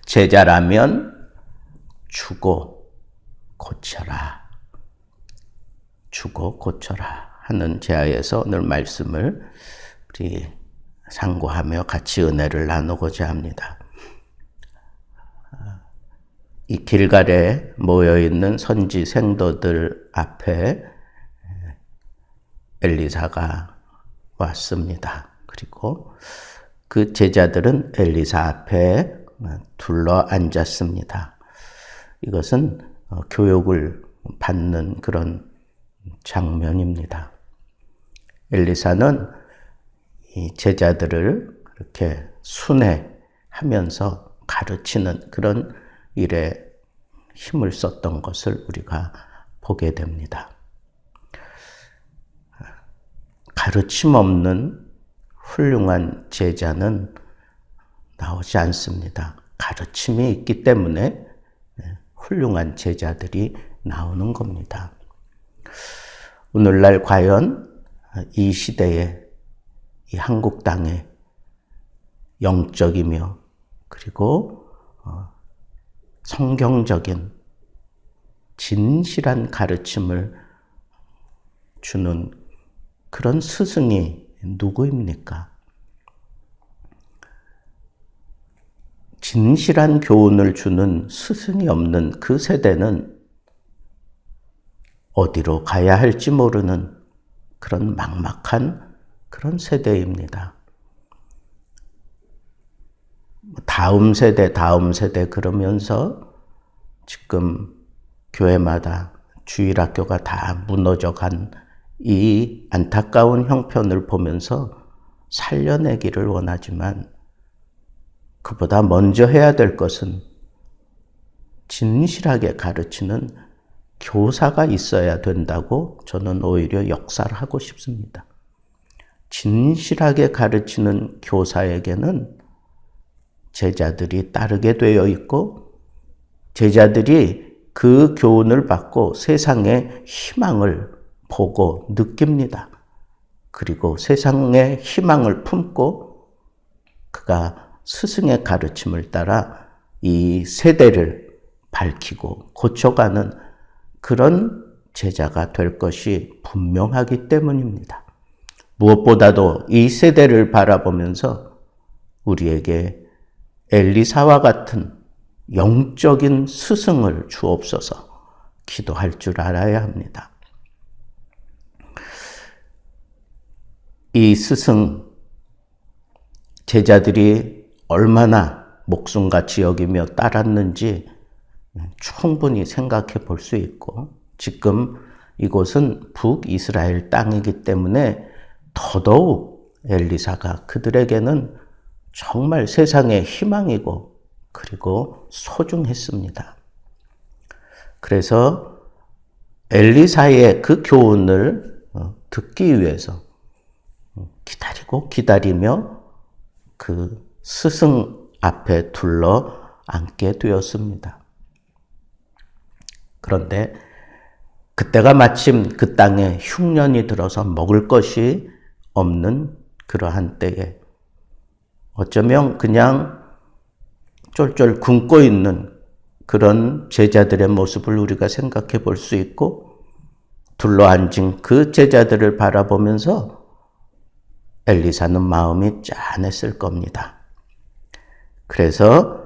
제자라면 주고 고쳐라. 주고 고쳐라 하는 제하에서 오늘 말씀을 우리 상고하며 같이 은혜를 나누고자 합니다. 이 길갈에 모여있는 선지 생도들 앞에 엘리사가 왔습니다. 그리고 그 제자들은 엘리사 앞에 둘러 앉았습니다. 이것은 교육을 받는 그런 장면입니다. 엘리사는 이 제자들을 그렇게 순회하면서 가르치는 그런 일에 힘을 썼던 것을 우리가 보게 됩니다. 가르침 없는 훌륭한 제자는 나오지 않습니다. 가르침이 있기 때문에 훌륭한 제자들이 나오는 겁니다. 오늘날 과연 이 시대에 이 한국 땅에 영적이며 그리고 성경적인 진실한 가르침을 주는 그런 스승이 누구입니까? 진실한 교훈을 주는 스승이 없는 그 세대는 어디로 가야 할지 모르는 그런 막막한 그런 세대입니다. 다음 세대 그러면서 지금 교회마다 주일학교가 다 무너져간 이 안타까운 형편을 보면서 살려내기를 원하지만 그보다 먼저 해야 될 것은 진실하게 가르치는 교사가 있어야 된다고 저는 오히려 역사를 하고 싶습니다. 진실하게 가르치는 교사에게는 제자들이 따르게 되어 있고 제자들이 그 교훈을 받고 세상의 희망을 보고 느낍니다. 그리고 세상의 희망을 품고 그가 스승의 가르침을 따라 이 세대를 밝히고 고쳐가는 그런 제자가 될 것이 분명하기 때문입니다. 무엇보다도 이 세대를 바라보면서 우리에게 엘리사와 같은 영적인 스승을 주옵소서 기도할 줄 알아야 합니다. 이 스승, 제자들이 얼마나 목숨같이 여기며 따랐는지 충분히 생각해 볼 수 있고 지금 이곳은 북이스라엘 땅이기 때문에 더더욱 엘리사가 그들에게는 정말 세상의 희망이고 그리고 소중했습니다. 그래서 엘리사의 그 교훈을 듣기 위해서 기다리며 그 스승 앞에 둘러 앉게 되었습니다. 그런데 그때가 마침 그 땅에 흉년이 들어서 먹을 것이 없는 그러한 때에 어쩌면 그냥 쫄쫄 굶고 있는 그런 제자들의 모습을 우리가 생각해 볼 수 있고 둘러앉은 그 제자들을 바라보면서 엘리사는 마음이 짠했을 겁니다. 그래서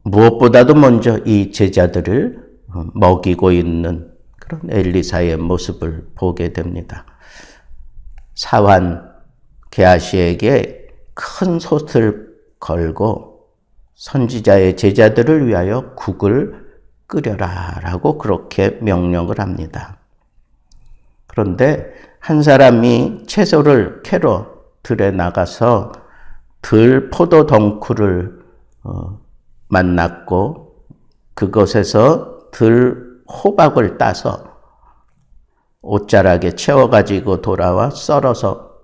무엇보다도 먼저 이 제자들을 먹이고 있는 그런 엘리사의 모습을 보게 됩니다. 사환 게하시에게 큰 솥을 걸고 선지자의 제자들을 위하여 국을 끓여라 라고 그렇게 명령을 합니다. 그런데 한 사람이 채소를 캐러 들에 나가서 들 포도 덩쿨을 만났고 그것에서 들 호박을 따서 옷자락에 채워가지고 돌아와 썰어서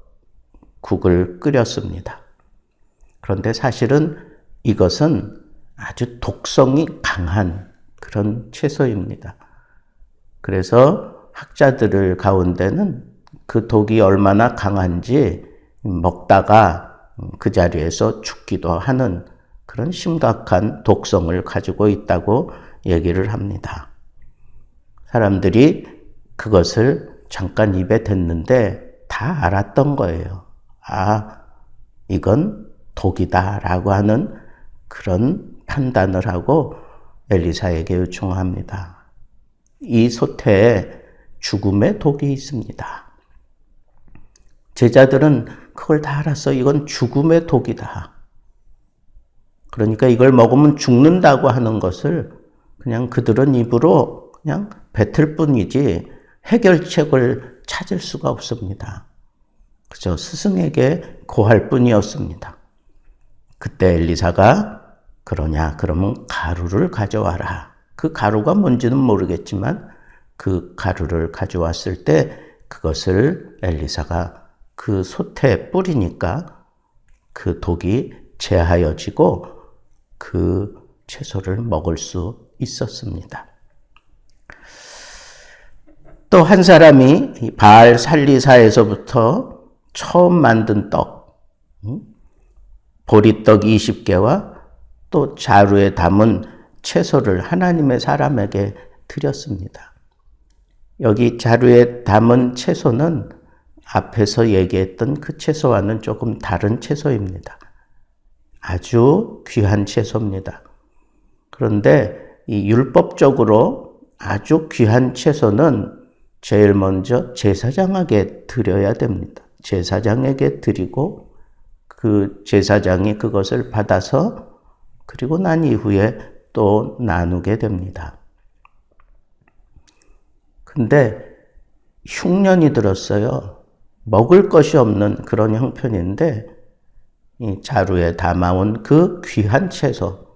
국을 끓였습니다. 그런데 사실은 이것은 아주 독성이 강한 그런 채소입니다. 그래서 학자들 가운데는 그 독이 얼마나 강한지 먹다가 그 자리에서 죽기도 하는 그런 심각한 독성을 가지고 있다고 얘기를 합니다. 사람들이 그것을 잠깐 입에 댔는데 다 알았던 거예요. 아, 이건 독이다라고 하는 그런 판단을 하고 엘리사에게 요청합니다. 이 솥에 죽음의 독이 있습니다. 제자들은 그걸 다 알았어. 이건 죽음의 독이다. 그러니까 이걸 먹으면 죽는다고 하는 것을 그냥 그들은 입으로 그냥 뱉을 뿐이지 해결책을 찾을 수가 없습니다. 그저 스승에게 고할 뿐이었습니다. 그때 엘리사가 그러냐? 그러면 가루를 가져와라. 그 가루가 뭔지는 모르겠지만 그 가루를 가져왔을 때 그것을 엘리사가 그 솥에 뿌리니까 그 독이 제하여지고 그 채소를 먹을 수 있었습니다. 또 한 사람이 바알 살리사에서부터 처음 만든 떡, 보리떡 20개와 또 자루에 담은 채소를 하나님의 사람에게 드렸습니다. 여기 자루에 담은 채소는 앞에서 얘기했던 그 채소와는 조금 다른 채소입니다. 아주 귀한 채소입니다. 그런데 이 율법적으로 아주 귀한 채소는 제일 먼저 제사장에게 드려야 됩니다. 제사장에게 드리고 그 제사장이 그것을 받아서 그리고 난 이후에 또 나누게 됩니다. 근데 흉년이 들었어요. 먹을 것이 없는 그런 형편인데 이 자루에 담아온 그 귀한 채소,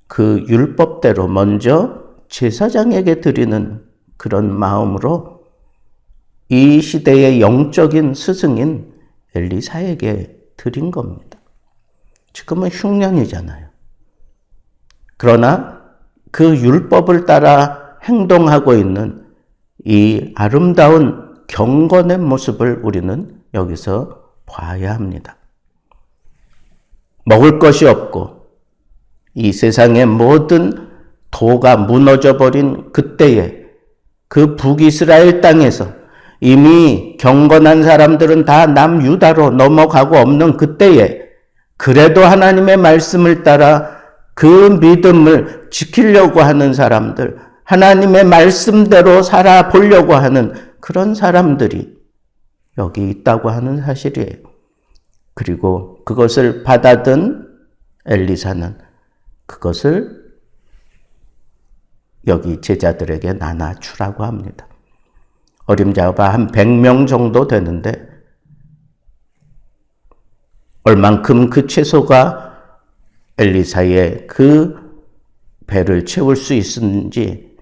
그 율법대로 먼저 제사장에게 드리는 그런 마음으로 이 시대의 영적인 스승인 엘리사에게 드린 겁니다. 지금은 흉년이잖아요. 그러나 그 율법을 따라 행동하고 있는 이 아름다운 경건의 모습을 우리는 여기서 봐야 합니다. 먹을 것이 없고 이 세상의 모든 도가 무너져 버린 그때에 그 북이스라엘 땅에서 이미 경건한 사람들은 다 남유다로 넘어가고 없는 그때에 그래도 하나님의 말씀을 따라 그 믿음을 지키려고 하는 사람들, 하나님의 말씀대로 살아보려고 하는 그런 사람들이 여기 있다고 하는 사실이에요. 그리고 그것을 받아든 엘리사는 그것을 여기 제자들에게 나눠주라고 합니다. 어림잡아 한 100명 정도 되는데 얼만큼 그 채소가 엘리사의 그 배를 채울 수 있을런지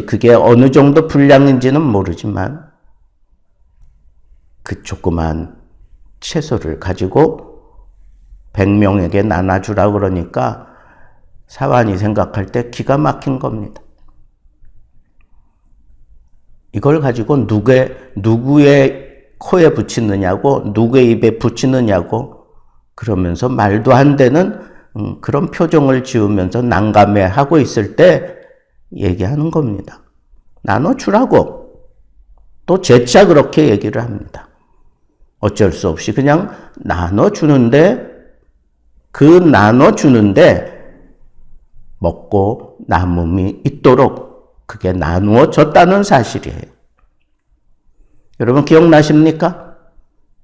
그게 어느 정도 분량인지는 모르지만 그 조그만 채소를 가지고 100명에게 나눠주라고 그러니까 사환이 생각할 때 기가 막힌 겁니다. 이걸 가지고 누구의 코에 붙이느냐고, 누구의 입에 붙이느냐고 그러면서 말도 안 되는 그런 표정을 지으면서 난감해하고 있을 때 얘기하는 겁니다. 나눠주라고. 또 재차 그렇게 얘기를 합니다. 어쩔 수 없이 그냥 나눠주는데 그 나눠주는데 먹고 남음이 있도록 그게 나누어졌다는 사실이에요. 여러분 기억나십니까?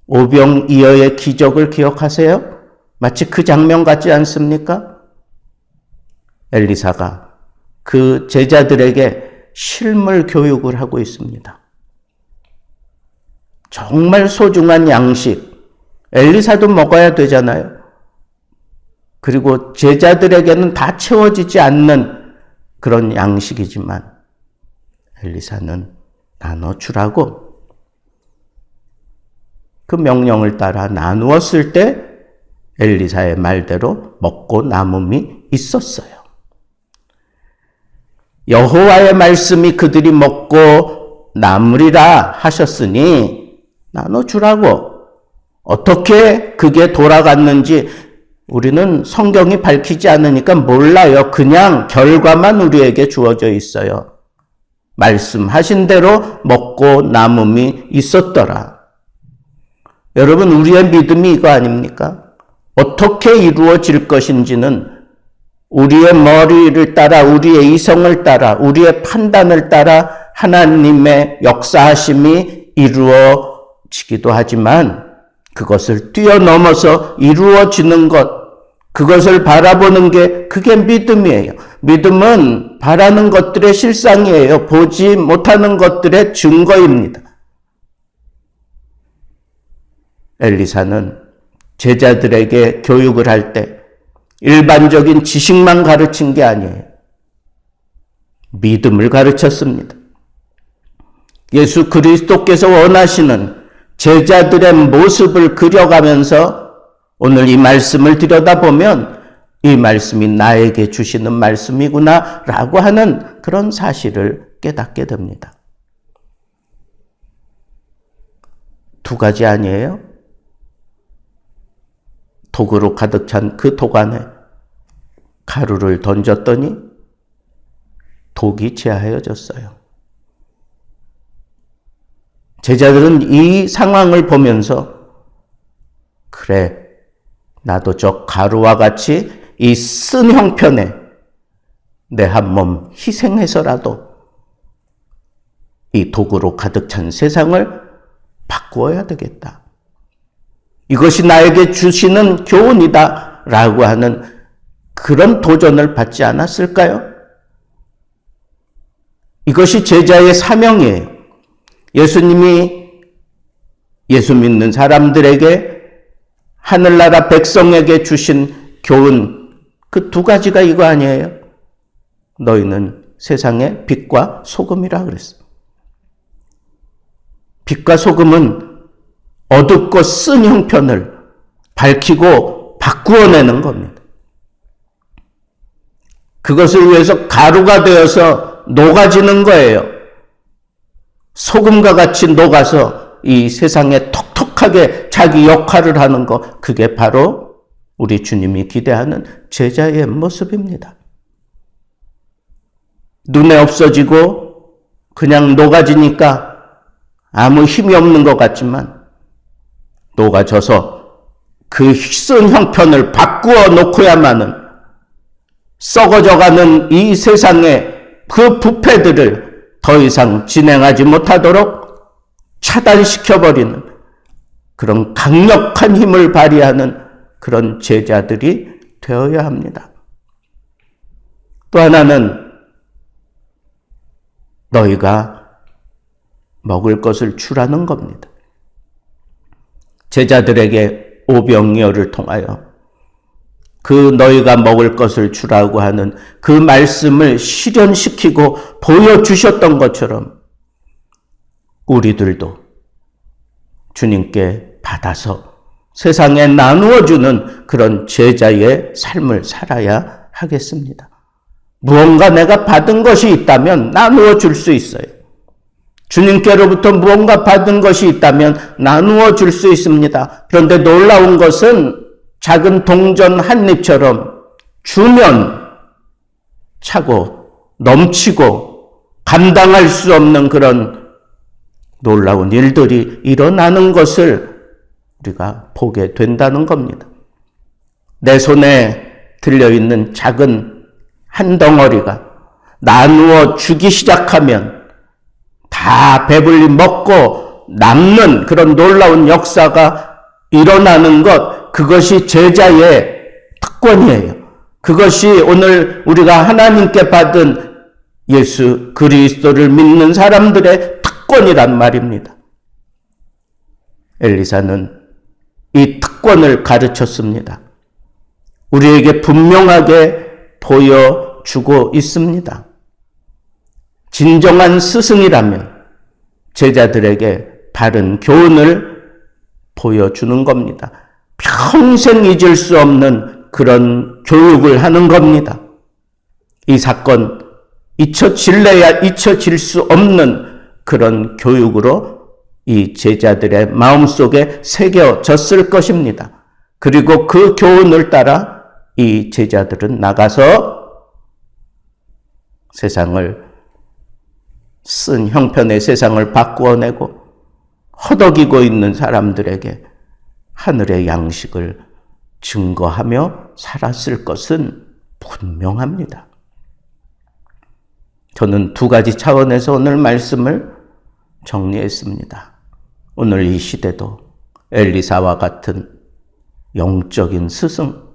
오병이어의 기적을 기억하세요? 마치 그 장면 같지 않습니까? 엘리사가 그 제자들에게 실물 교육을 하고 있습니다. 정말 소중한 양식, 엘리사도 먹어야 되잖아요. 그리고 제자들에게는 다 채워지지 않는 그런 양식이지만 엘리사는 나눠주라고 그 명령을 따라 나누었을 때 엘리사의 말대로 먹고 남음이 있었어요. 여호와의 말씀이 그들이 먹고 남으리라 하셨으니 나눠주라고. 어떻게 그게 돌아갔는지 우리는 성경이 밝히지 않으니까 몰라요. 그냥 결과만 우리에게 주어져 있어요. 말씀하신 대로 먹고 남음이 있었더라. 여러분, 우리의 믿음이 이거 아닙니까? 어떻게 이루어질 것인지는 우리의 머리를 따라, 우리의 이성을 따라, 우리의 판단을 따라 하나님의 역사하심이 이루어지기도 하지만 그것을 뛰어넘어서 이루어지는 것, 그것을 바라보는 게 그게 믿음이에요. 믿음은 바라는 것들의 실상이에요. 보지 못하는 것들의 증거입니다. 엘리사는 제자들에게 교육을 할 때 일반적인 지식만 가르친 게 아니에요. 믿음을 가르쳤습니다. 예수 그리스도께서 원하시는 제자들의 모습을 그려가면서 오늘 이 말씀을 들여다보면 이 말씀이 나에게 주시는 말씀이구나 라고 하는 그런 사실을 깨닫게 됩니다. 두 가지 아니에요? 독으로 가득 찬 그 독 안에 가루를 던졌더니 독이 제하여졌어요. 제자들은 이 상황을 보면서 그래, 나도 저 가루와 같이 이 쓴 형편에 내 한 몸 희생해서라도 이 독으로 가득 찬 세상을 바꾸어야 되겠다. 이것이 나에게 주시는 교훈이다 라고 하는 그런 도전을 받지 않았을까요? 이것이 제자의 사명이에요. 예수님이 예수 믿는 사람들에게 하늘나라 백성에게 주신 교훈, 그 두 가지가 이거 아니에요? 너희는 세상의 빛과 소금이라 그랬어요. 빛과 소금은 어둡고 쓴 형편을 밝히고 바꾸어내는 겁니다. 그것을 위해서 가루가 되어서 녹아지는 거예요. 소금과 같이 녹아서 이 세상에 톡톡하게 자기 역할을 하는 것, 그게 바로 우리 주님이 기대하는 제자의 모습입니다. 눈에 없어지고 그냥 녹아지니까 아무 힘이 없는 것 같지만 녹아져서 그 쓴 형편을 바꾸어 놓고야만은 썩어져가는 이 세상의 그 부패들을 더 이상 진행하지 못하도록 차단시켜버리는 그런 강력한 힘을 발휘하는 그런 제자들이 되어야 합니다. 또 하나는 너희가 먹을 것을 주라는 겁니다. 제자들에게 오병이어를 통하여 그 너희가 먹을 것을 주라고 하는 그 말씀을 실현시키고 보여주셨던 것처럼 우리들도 주님께 받아서 세상에 나누어주는 그런 제자의 삶을 살아야 하겠습니다. 무언가 내가 받은 것이 있다면 나누어 줄 수 있어요. 주님께로부터 무언가 받은 것이 있다면 나누어 줄 수 있습니다. 그런데 놀라운 것은 작은 동전 한 입처럼 주면 차고 넘치고 감당할 수 없는 그런 놀라운 일들이 일어나는 것을 우리가 보게 된다는 겁니다. 내 손에 들려있는 작은 한 덩어리가 나누어 주기 시작하면 다 배불리 먹고 남는 그런 놀라운 역사가 일어나는 것, 그것이 제자의 특권이에요. 그것이 오늘 우리가 하나님께 받은 예수 그리스도를 믿는 사람들의 특권이란 말입니다. 엘리사는 이 특권을 가르쳤습니다. 우리에게 분명하게 보여주고 있습니다. 진정한 스승이라면 제자들에게 바른 교훈을 보여주는 겁니다. 평생 잊을 수 없는 그런 교육을 하는 겁니다. 이 사건 잊혀질래야 잊혀질 수 없는 그런 교육으로 이 제자들의 마음속에 새겨졌을 것입니다. 그리고 그 교훈을 따라 이 제자들은 나가서 세상을 쓴 형편의 세상을 바꾸어내고 허덕이고 있는 사람들에게 하늘의 양식을 증거하며 살았을 것은 분명합니다. 저는 두 가지 차원에서 오늘 말씀을 정리했습니다. 오늘 이 시대도 엘리사와 같은 영적인 스승,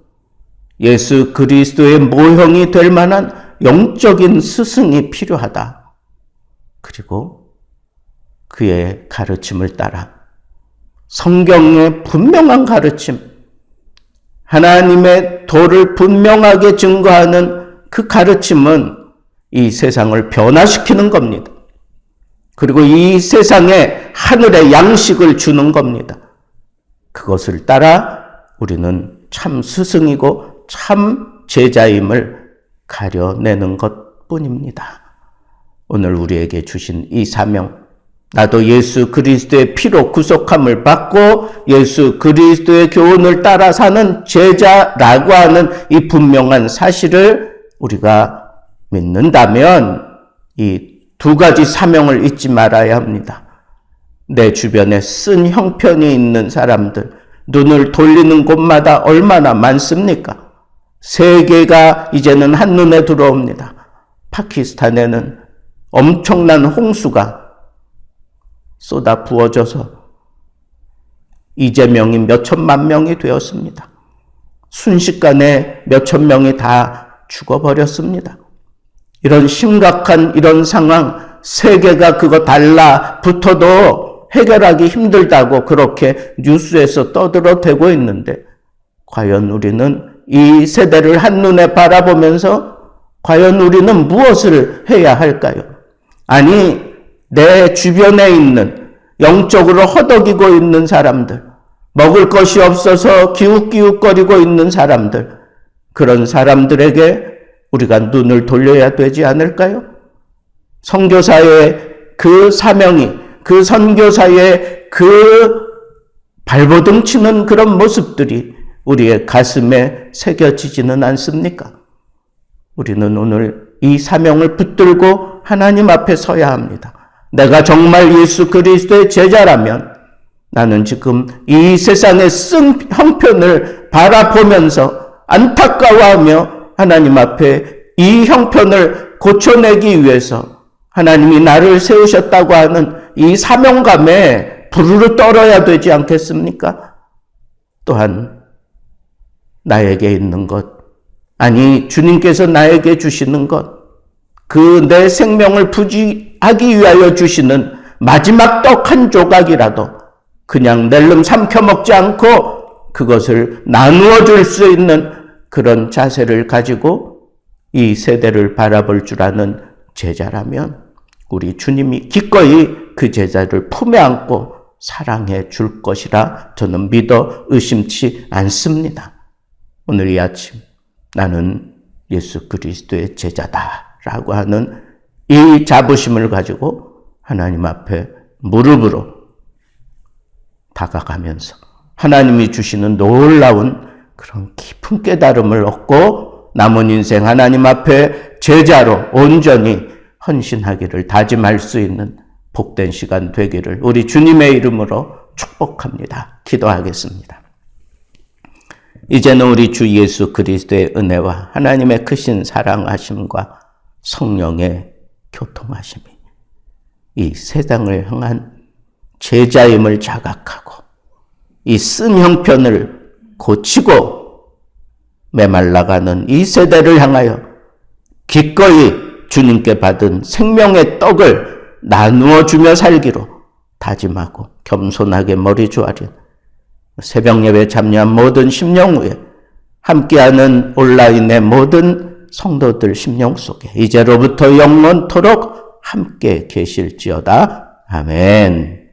예수 그리스도의 모형이 될 만한 영적인 스승이 필요하다. 그리고 그의 가르침을 따라 성경의 분명한 가르침, 하나님의 도를 분명하게 증거하는 그 가르침은 이 세상을 변화시키는 겁니다. 그리고 이 세상에 하늘의 양식을 주는 겁니다. 그것을 따라 우리는 참 스승이고 참 제자임을 가려내는 것뿐입니다. 오늘 우리에게 주신 이 사명, 나도 예수 그리스도의 피로 구속함을 받고 예수 그리스도의 교훈을 따라 사는 제자라고 하는 이 분명한 사실을 우리가 믿는다면 이 두 가지 사명을 잊지 말아야 합니다. 내 주변에 쓴 형편이 있는 사람들, 눈을 돌리는 곳마다 얼마나 많습니까? 세계가 이제는 한눈에 들어옵니다. 파키스탄에는 엄청난 홍수가 쏟아 부어져서 이재명이 몇천만 명이 되었습니다. 순식간에 몇천 명이 다 죽어버렸습니다. 이런 심각한 이런 상황, 세계가 그거 달라붙어도 해결하기 힘들다고 그렇게 뉴스에서 떠들어대고 있는데 과연 우리는 이 세대를 한눈에 바라보면서 과연 우리는 무엇을 해야 할까요? 아니, 내 주변에 있는 영적으로 허덕이고 있는 사람들, 먹을 것이 없어서 기웃기웃거리고 있는 사람들, 그런 사람들에게 우리가 눈을 돌려야 되지 않을까요? 선교사의 그 사명이, 그 선교사의 그 발버둥 치는 그런 모습들이 우리의 가슴에 새겨지지는 않습니까? 우리는 오늘 이 사명을 붙들고 하나님 앞에 서야 합니다. 내가 정말 예수 그리스도의 제자라면 나는 지금 이 세상의 쓴 형편을 바라보면서 안타까워하며 하나님 앞에 이 형편을 고쳐내기 위해서 하나님이 나를 세우셨다고 하는 이 사명감에 부르르 떨어야 되지 않겠습니까? 또한 나에게 있는 것, 아니 주님께서 나에게 주시는 것, 그 내 생명을 부지하기 위하여 주시는 마지막 떡 한 조각이라도 그냥 낼름 삼켜 먹지 않고 그것을 나누어 줄 수 있는 그런 자세를 가지고 이 세대를 바라볼 줄 아는 제자라면 우리 주님이 기꺼이 그 제자를 품에 안고 사랑해 줄 것이라 저는 믿어 의심치 않습니다. 오늘 이 아침 나는 예수 그리스도의 제자다라고 하는 이 자부심을 가지고 하나님 앞에 무릎으로 다가가면서 하나님이 주시는 놀라운 그런 깊은 깨달음을 얻고 남은 인생 하나님 앞에 제자로 온전히 헌신하기를 다짐할 수 있는 복된 시간 되기를 우리 주님의 이름으로 축복합니다. 기도하겠습니다. 이제는 우리 주 예수 그리스도의 은혜와 하나님의 크신 사랑하심과 성령의 교통하심이 이 세상을 향한 제자임을 자각하고 이 쓴 형편을 고치고 메말라가는 이 세대를 향하여 기꺼이 주님께 받은 생명의 떡을 나누어 주며 살기로 다짐하고 겸손하게 머리 조아린 새벽 예배 참여한 모든 심령 후에 함께하는 온라인의 모든 성도들 심령 속에 이제로부터 영원토록 함께 계실지어다. 아멘.